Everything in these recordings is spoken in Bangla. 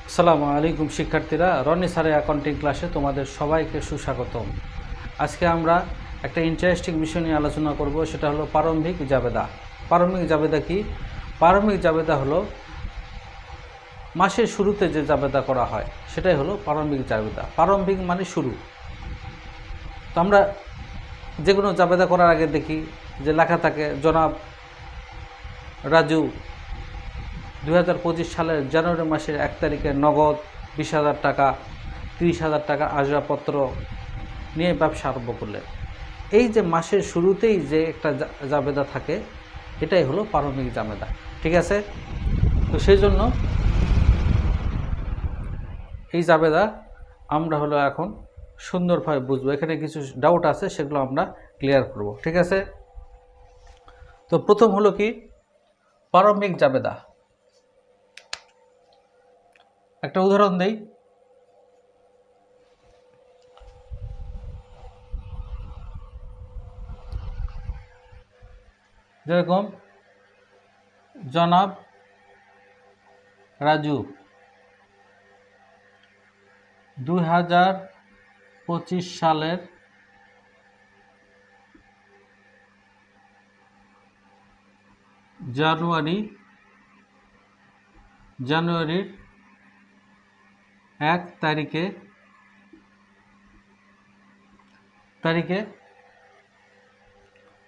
আসসালামু আলাইকুম শিক্ষার্থীরা, রনি স্যারের অ্যাকাউন্টিং ক্লাসে তোমাদের সবাইকে সুস্বাগতম। আজকে আমরা একটা ইন্টারেস্টিং বিষয় নিয়ে আলোচনা করব, সেটা হলো প্রারম্ভিক জাবেদা। প্রারম্ভিক জাবেদা কি? প্রারম্ভিক জাবেদা হলো মাসের শুরুতে যে জাবেদা করা হয় সেটাই হলো প্রারম্ভিক জাবেদা। প্রারম্ভিক মানে শুরু। তো আমরা যে কোনো জাবেদা করার আগে দেখি যে লেখা থাকে, জনাব রাজু 2025 সালের জানুয়ারি মাসের 1 তারিখে নগদ 20,000 টাকা, 30,000 টাকা আসবাবপত্র নিয়ে ব্যবসা আরম্ভ করলেন। এই যে মাসের শুরুতেই যে একটা জাবেদা থাকে, এটাই হলো প্রারম্ভিক জাবেদা। ঠিক আছে? তো সেই জন্য এই জাবেদা আমরা হলো এখন সুন্দরভাবে বুঝবো। এখানে কিছু ডাউট আছে, সেগুলো আমরা ক্লিয়ার করব। ঠিক আছে? তো প্রথম হলো কি প্রারম্ভিক জাবেদা। একটা উদাহরণ দেই। যেরকম জনাব রাজু 2025 সালের জানুয়ারির 1 তারিখে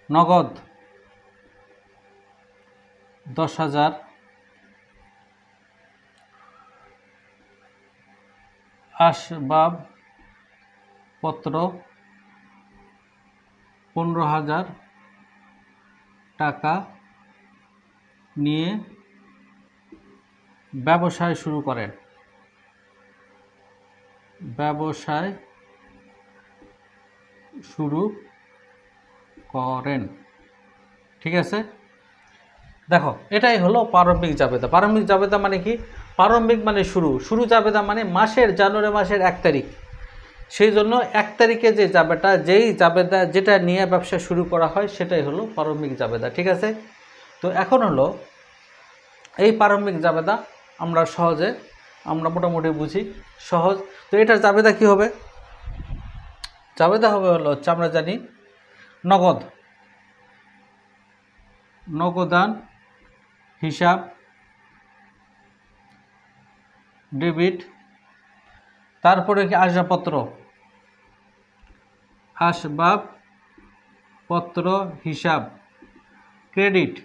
নগদ 10,000 আসবাবপত্র 15,000 টাকা নিয়ে ব্যবসায় শুরু করেন। ঠিক আছে? দেখো, এটাই হলো প্রারম্ভিক জাবেদা। প্রারম্ভিক জাবেদা মানে কি? প্রারম্ভিক মানে শুরু জাবেদা মানে জানুয়ারি মাসের 1 তারিখ। সেই জন্য 1 তারিখে যে জাবেদা যেটা নিয়ে ব্যবসা শুরু করা হয় সেটাই হলো প্রারম্ভিক জাবেদা। ঠিক আছে? তো এখন হলো এই প্রারম্ভিক জাবেদা আমরা মোটামুটি বুঝি, সহজ। তো এটার জাবেদা কি হবে? জাবেদা হবে হলো আমরা জানি নগদান হিসাব, ডেবিট, তারপরে কি আসবাবপত্র হিসাব, ক্রেডিট,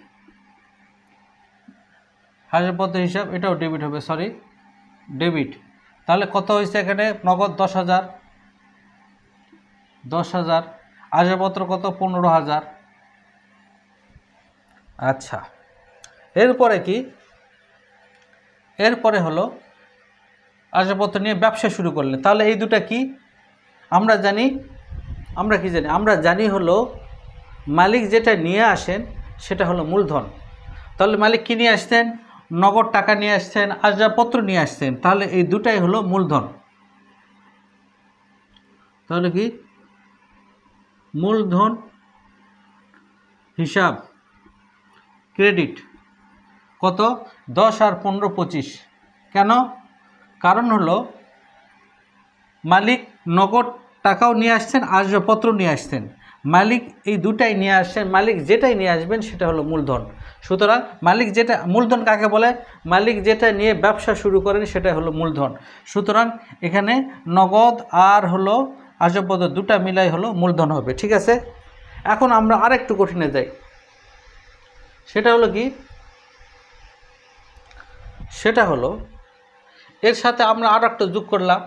আসবাবপত্র হিসাব, এটাও ডেবিট হবে, ডেবিট। তাহলে কত হয়েছে এখানে? নগদ 10,000, আসবাবপত্র কত? 15,000। আচ্ছা, এরপরে কি? এরপরে হলো আসবাবপত্র নিয়ে ব্যবসা শুরু করলেন। তাহলে এই দুটা কি? আমরা জানি হলো মালিক যেটা নিয়ে আসেন সেটা হলো মূলধন। তাহলে মালিক কি নিয়ে আসতেন? নগদ টাকা নিয়ে আসছেন, আসবাবপত্র নিয়ে আসছেন। তাহলে এই দুটাই হলো মূলধন। তাহলে কি? মূলধন হিসাব, ক্রেডিট কত? 10 আর 15 25। কেন? কারণ হলো মালিক নগদ টাকাও নিয়ে আসছেন, আসবাবপত্র নিয়ে আসছেন। মালিক এই দুটাই নিয়ে আসছেন। মালিক যেটাই নিয়ে আসবেন সেটা হলো মূলধন। সুতরাং মূলধন কাকে বলে? মালিক যেটা নিয়ে ব্যবসা শুরু করেন সেটা হলো মূলধন। সুতরাং এখানে নগদ আর হলো আসবাবপত্র দুটা মিলাই হলো মূলধন হবে। ঠিক আছে? এখন আমরা আরেকটু কঠিনে যাই। সেটা হলো কি? সেটা হলো এর সাথে আমরা আর একটা যোগ করলাম।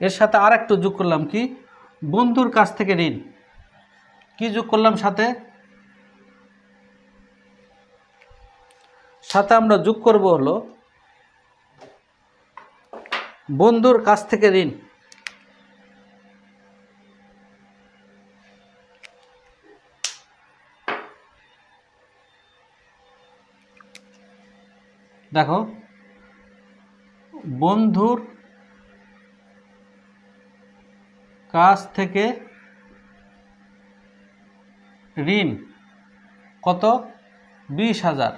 এর সাথে আর একটু যোগ করলাম কি? বন্ধুর কাছ থেকে ঋণ। কি যোগ করলাম সাথে? আমরা যোগ করব হলো বন্ধুর কাছ থেকে ঋণ। দেখো, বন্ধুর কাছ থেকে ঋণ কত? 20,000,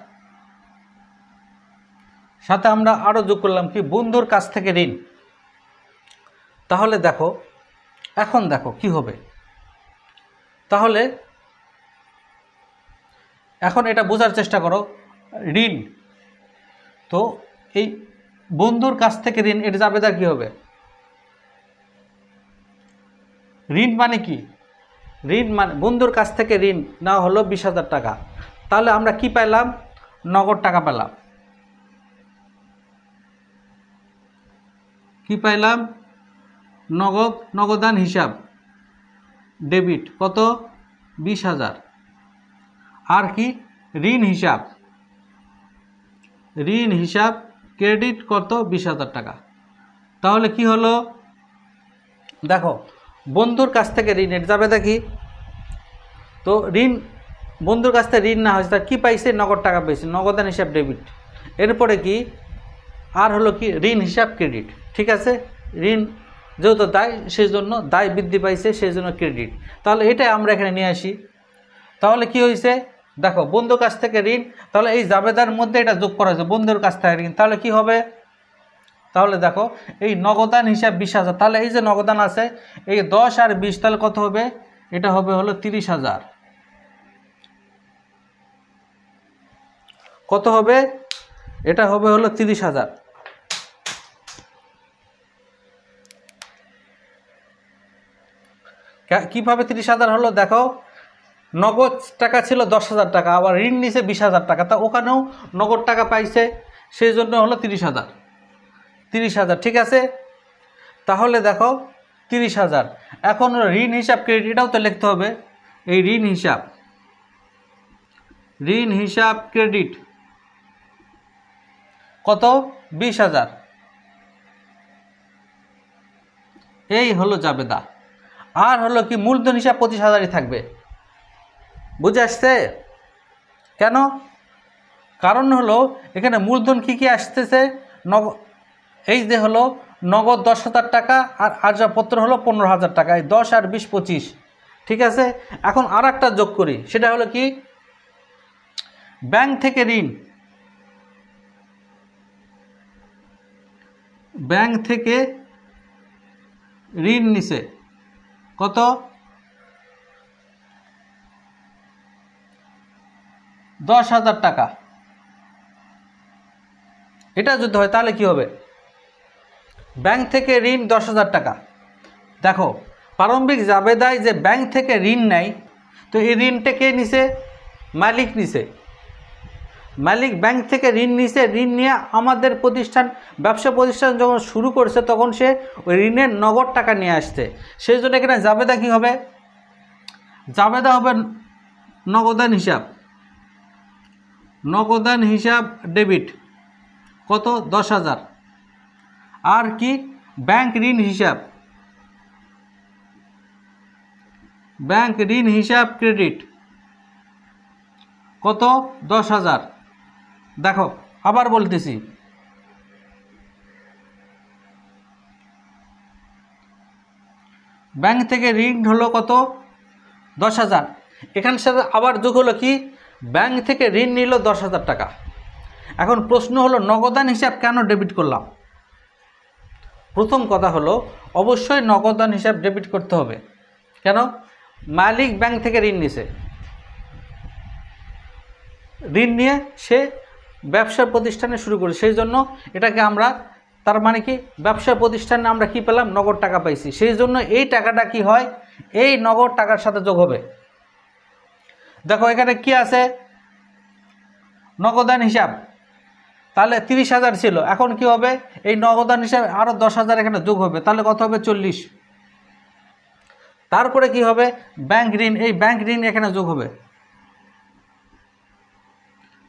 সাথে আমরা আরও যোগ করলাম কি বন্ধুর কাছ থেকে ঋণ। তাহলে দেখো এখন দেখো কি হবে, তাহলে এখন এটা বোঝার চেষ্টা করো। ঋণ, তো এই বন্ধুর কাছ থেকে ঋণ, এটা জাবেদা কি হবে? ঋণ মানে কি? ঋণ মানে বন্ধুর কাছ থেকে ঋণ নেওয়া হলো 20,000 টাকা। তাহলে আমরা কি পেলাম? নগদ টাকা পেলাম। কি পাইলাম? নগদান হিসাব ডেবিট কত? 20,000। আর কি ঋণ হিসাব, ঋণ হিসাব ক্রেডিট কত? 20,000 টাকা। তাহলে কি হলো দেখো, বন্ধুর কাছ থেকে ঋণ, এটা যাবে দেখি। তো ঋণ, বন্ধুর কাছ থেকে ঋণ না হয়েছে, তার কী পাইছে? নগদ টাকা পাইছে, নগদান হিসাব ডেবিট। এরপরে কি আর হলো কি ঋণ হিসাব ক্রেডিট। ঠিক আছে, ঋণ যেহেতু দায়, সেই জন্য দায় বৃদ্ধি পাইছে, সেই জন্য ক্রেডিট। তাহলে এটাই আমরা এখানে নিয়ে আসি। তাহলে কি হয়েছে দেখো, বন্ধুর কাছ থেকে ঋণ, তাহলে এই জাবেদার মধ্যে এটা যোগ করা হয়েছে বন্ধুর কাছ থেকে ঋণ। তাহলে কি হবে? তাহলে দেখো এই নগদান হিসাব 20,000, তাহলে এই যে নগদান আছে এই 10 আর 20, তাহলে কত হবে? এটা হবে হলো 30,000। কত হবে? এটা হবে হলো 30,000। কীভাবে 30,000 হলো দেখো, নগদ টাকা ছিল 10,000 টাকা, আবার ঋণ নিছে 20,000 টাকা, তা ওখানেও নগদ টাকা পাইছে, সেই জন্য হলো 30,000। 30,000 ঠিক আছে। তাহলে দেখো 30,000, এখন ঋণ হিসাব ক্রেডিট, এটাও তো লিখতে হবে। এই ঋণ হিসাব ক্রেডিট কত? 20,000। এই হলো জাবেদা। আর হলো কি মূলধন হিসাব 25,000ই থাকবে। বুঝে আসছে কেন? কারণ হলো এখানে মূলধন কি কি আসতেছে, এই যে হলো নগদ 10,000 টাকা আর আসবাবপত্র হলো 15,000 টাকা, এই 10 আর 20 25। ঠিক আছে, এখন আর একটা যোগ করি, সেটা হলো কি ব্যাংক থেকে ঋণ। ব্যাংক থেকে ঋণ নিছে কত? 10,000 টাকা। এটা যদি হয় তাহলে কি হবে? ব্যাংক থেকে ঋণ 10,000 টাকা। দেখো প্রারম্ভিক জাবেদায় যে ব্যাংক থেকে ঋণ নেয়, তো এই ঋণটা কে নিছে? মালিক নিছে। মালিক ব্যাংক থেকে ঋণ নিছে, ঋণ নিয়ে আমাদের প্রতিষ্ঠান, ব্যবসা প্রতিষ্ঠান যখন শুরু করছে তখন সে ওই ঋণের নগদ টাকা নিয়ে আসছে, সেই জন্য এখানে জাবেদা কী হবে? জাবেদা হবে নগদান হিসাব। নগদান হিসাব ডেবিট কত? 10,000। আর কি ব্যাংক ঋণ হিসাব, ব্যাংক ঋণ হিসাব ক্রেডিট কত? 10,000। দেখো আবার বলতেছি, ব্যাংক থেকে ঋণ হলো কত? 10,000। এখানে সাথে আবার যোগ হলো কি ব্যাংক থেকে ঋণ নিল 10,000 টাকা। এখন প্রশ্ন হলো নগদান হিসাব কেন ডেবিট করলাম? প্রথম কথা হলো অবশ্যই নগদান হিসাব ডেবিট করতে হবে। কেন? মালিক ব্যাংক থেকে ঋণ নিছে, ঋণ নিয়ে সে ব্যবসা প্রতিষ্ঠানে শুরু করি, সেই জন্য এটাকে আমরা, তার মানে কি ব্যবসা প্রতিষ্ঠানে আমরা কি পেলাম? নগদ টাকা পাইছি, সেই জন্য এই টাকাটা কি হয়? এই নগদ টাকার সাথে যোগ হবে। দেখো এখানে কি আছে? নগদান হিসাব, তাহলে 30,000 ছিল, এখন কি হবে? এই নগদান হিসাবে আরও 10,000 এখানে যোগ হবে, তাহলে কত হবে? 40। তারপরে কি হবে? ব্যাংক ঋণ, এই ব্যাংক ঋণ এখানে যোগ হবে।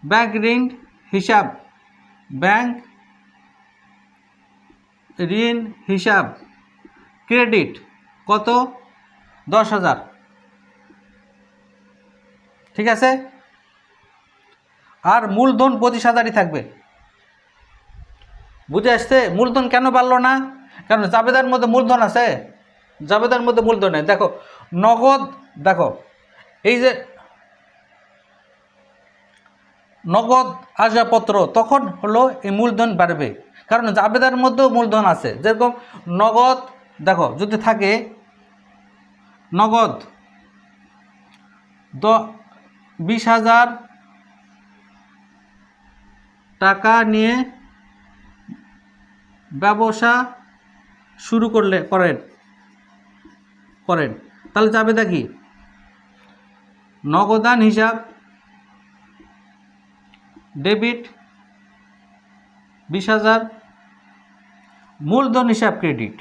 ব্যাংক ঋণ হিসাব, ব্যাংক ঋণ হিসাব ক্রেডিট কত? 10,000। ঠিক আছে, আর মূলধন 25,000ই থাকবে। বুঝে আসছে? মূলধন কেন বাড়লো না? কারণ জাবেদার মধ্যে মূলধন আছে, জাবেদার মধ্যে মূলধন নেই। দেখো নগদ, দেখো এই যে নগদ আসবাবপত্র, তখন হলো এই মূলধন বাড়বে, কারণ জাবেদার মধ্যেও মূলধন আছে। যেরকম নগদ, দেখো যদি থাকে নগদ 20,000 টাকা নিয়ে ব্যবসা শুরু করেন, তাহলে জাবেদা কি? নগদান হিসাব ডেবিট 20,000, মূলধন হিসাব ক্রেডিট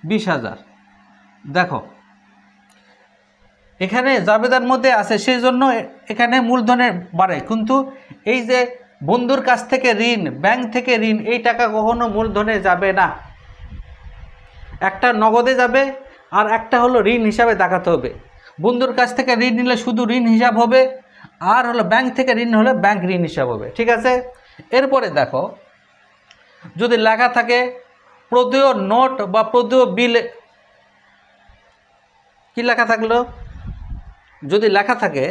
20,000। দেখো এখানে জাবেদার মধ্যে আছে, সেই জন্য এখানে মূলধনের বাড়ে, কিন্তু এই যে বন্ধুর কাছ থেকে ঋণ, ব্যাংক থেকে ঋণ, এই টাকা কখনো মূলধনে যাবে না। একটা নগদে যাবে আর একটা হলো ঋণ হিসাবে দেখাতে হবে। বন্ধুর কাছ থেকে ঋণ নিলে শুধু ঋণ হিসাব হবে, আর হলো ব্যাংক থেকে ঋণ হলে ব্যাংক ঋণ হিসাব হবে। ঠিক আছে, এরপরে দেখো যদি লেখা থাকে প্রদেয় নোট বা প্রদেয় বিল, কি লেখা থাকলো? যদি লেখা থাকে,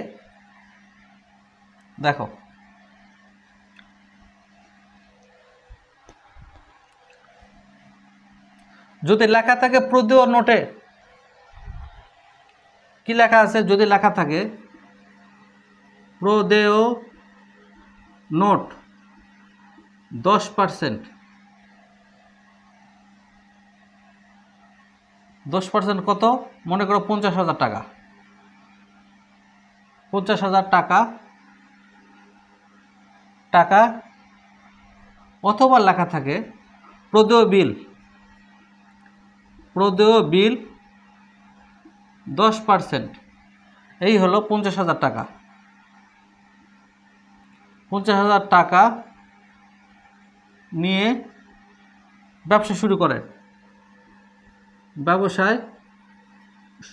দেখো যদি লেখা থাকে প্রদেয় নোটে কি লেখা আছে? যদি লেখা থাকে প্রদেয় নোট 10%, 10% কত? মনে করো 50,000 টাকা, 50,000 টাকা, অথবা লেখা থাকে প্রদেয় বিল 10%, এই হলো 50,000 টাকা। 50,000 টাকা নিয়ে ব্যবসা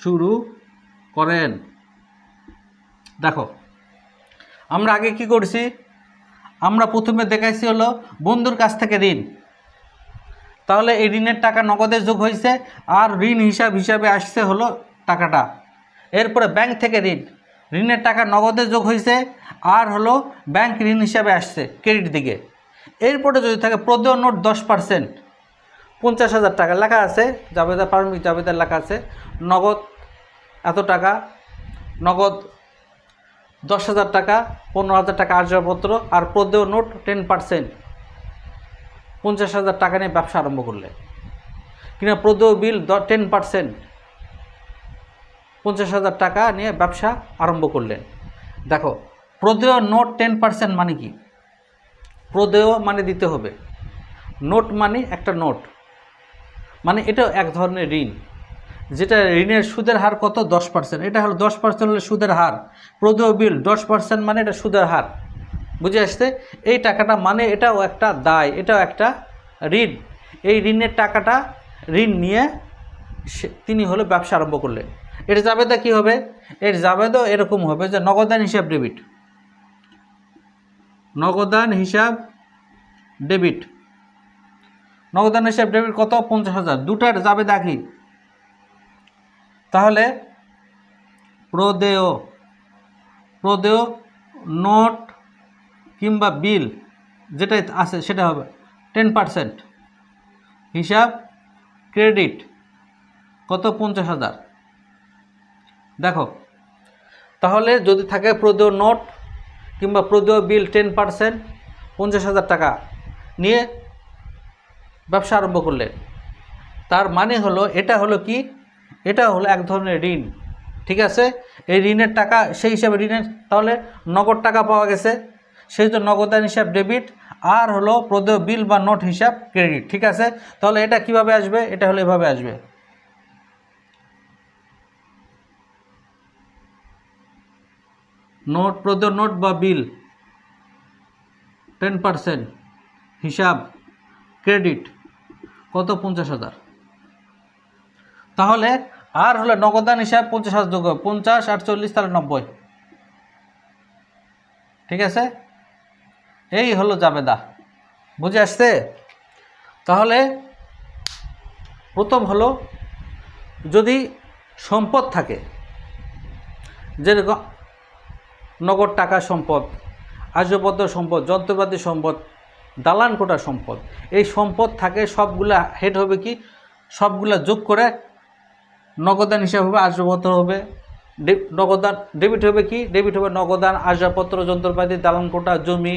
শুরু করেন, দেখো আমরা আগে কি করছি? আমরা প্রথমে দেখাইছি হলো বন্ধুর কাছ থেকে ঋণ, তাহলে এই ঋণের টাকা নগদে যোগ হয়েছে, আর ঋণ হিসাবে আসছে হলো টাকাটা। এরপরে ব্যাংক থেকে ঋণের টাকা নগদে যোগ হয়েছে, আর হলো ব্যাংক ঋণ হিসাবে আসছে ক্রেডিট দিকে। এরপরে যদি থাকে প্রদেয় নোট 10%, 50,000 টাকা লেখা আছে, জাবেদা প্রারম্ভিক জাবেদার লেখা আছে নগদ এত টাকা, নগদ 10,000 টাকা, 15,000 টাকা আসবাবপত্র, আর প্রদেয় নোট 10%, 50,000 টাকা নিয়ে ব্যবসা আরম্ভ করলে, কিনা প্রদেয় বিল 10%, 50,000 টাকা নিয়ে ব্যবসা আরম্ভ করলেন। দেখো প্রদেয় নোট 10% মানে কি? প্রদেয় মানে দিতে হবে, নোট মানে একটা নোট, মানে এটাও এক ধরনের ঋণ, যেটা ঋণের সুদের হার কত? 10%। এটা হলো 10% হলে সুদের হার। প্রদেয় বিল 10% মানে এটা সুদের হার, বুঝে আসছে? এই টাকাটা মানে এটাও একটা দায়, এটাও একটা ঋণ। এই ঋণের টাকাটা ঋণ নিয়ে তিনি হলো ব্যবসা আরম্ভ করলেন। এর জাবেদা কি হবে? এর জাবেদা এরকম হবে যে নগদান হিসাব ডেবিট, নগদান হিসাব ডেবিট কত? 50,000। দুটার জাবেদা কি? তাহলে প্রদেয় নোট কিংবা বিল যেটা আছে সেটা হবে 10%, হিসাব ক্রেডিট কত? 50,000। দেখো তাহলে যদি থাকে প্রদেয় নোট কিংবা প্রদেয় বিল 10%, 50,000 টাকা নিয়ে ব্যবসা আরম্ভ করলেন, তার মানে হলো এটা হলো কি? এটা হলো এক ধরনের ঋণ। ঠিক আছে, এই ঋণের টাকা সেই হিসাবে ঋণের তাহলে নগদ টাকা পাওয়া গেছে, সেই জন্য নগদান হিসাব ডেবিট, আর হলো প্রদেয় বিল বা নোট হিসাব ক্রেডিট। ঠিক আছে, তাহলে এটা কিভাবে আসবে? এটা হলো এভাবে আসবে, নোট প্রদেয় নোট বা বিল 10%, হিসাব ক্রেডিট কত? 50,000। তাহলে আর হলো নগদান হিসাব 50,000 যোগ 50 আর 40 তাহলে 90। ঠিক আছে, এই হলো জাবেদা, বুঝে আসছে? তাহলে প্রথম হলো যদি সম্পদ থাকে, যেরকম নগদ টাকা সম্পদ, আসবাবপত্র সম্পদ, যন্ত্রপাতি সম্পদ, দালান কোটা সম্পদ, এই সম্পদ থাকে সবগুলা হেড হবে কি, সবগুলা যোগ করে নগদান হিসাব হবে, আসবাবপত্র হবে। নগদান ডেবিট হবে কি, ডেবিট হবে নগদান, আসবাবপত্র, যন্ত্রপাতি, দালান কোটা, জমি,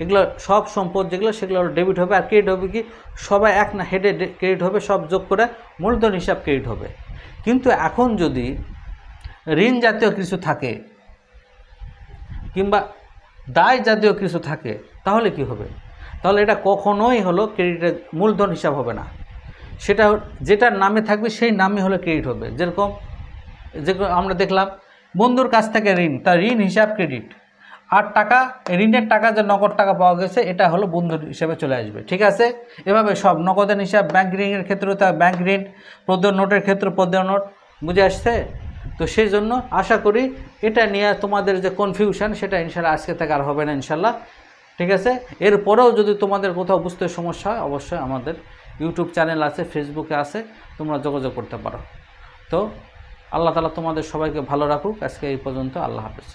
এগুলো সব সম্পদ যেগুলো সেগুলো ডেবিট হবে। আর ক্রেডিট হবে কি, সবাই এক না হেডে ক্রেডিট হবে, সব যোগ করে মূলধন হিসাব ক্রেডিট হবে। কিন্তু এখন যদি ঋণ জাতীয় কিছু থাকে কিংবা দায় জাতীয় কিছু থাকে তাহলে কি হবে? তাহলে এটা কখনোই হলো ক্রেডিটের মূলধন হিসাব হবে না। সেটা যেটার নামে থাকবে সেই নামে হলো ক্রেডিট হবে। যেরকম আমরা দেখলাম বন্ধুর কাছ থেকে ঋণ, তার ঋণ হিসাব ক্রেডিট, আর টাকা, ঋণের টাকা যে নগদ টাকা পাওয়া গেছে এটা হলো বন্ধুর হিসাবে চলে আসবে। ঠিক আছে, এভাবে সব নগদান হিসাব, ব্যাংক ঋণের ক্ষেত্রে তা ব্যাংক ঋণ, প্রদেয় নোটের ক্ষেত্রে প্রদেয় নোট, বুঝে আসছে? তো সেই জন্য আশা করি এটা নিয়ে তোমাদের যে কনফিউশন সেটা ইনশাল্লাহ আজকে থেকে আর হবে না ইনশাল্লাহ। ঠিক আছে, এরপরেও যদি তোমাদের কোথাও বুঝতে সমস্যা হয় অবশ্যই আমাদের ইউটিউব চ্যানেল আছে, ফেসবুকে আছে, তোমরা যোগাযোগ করতে পারো। তো আল্লাহ তাআলা তোমাদের সবাইকে ভালো রাখুক। আজকে এই পর্যন্ত, আল্লাহ হাফেজ।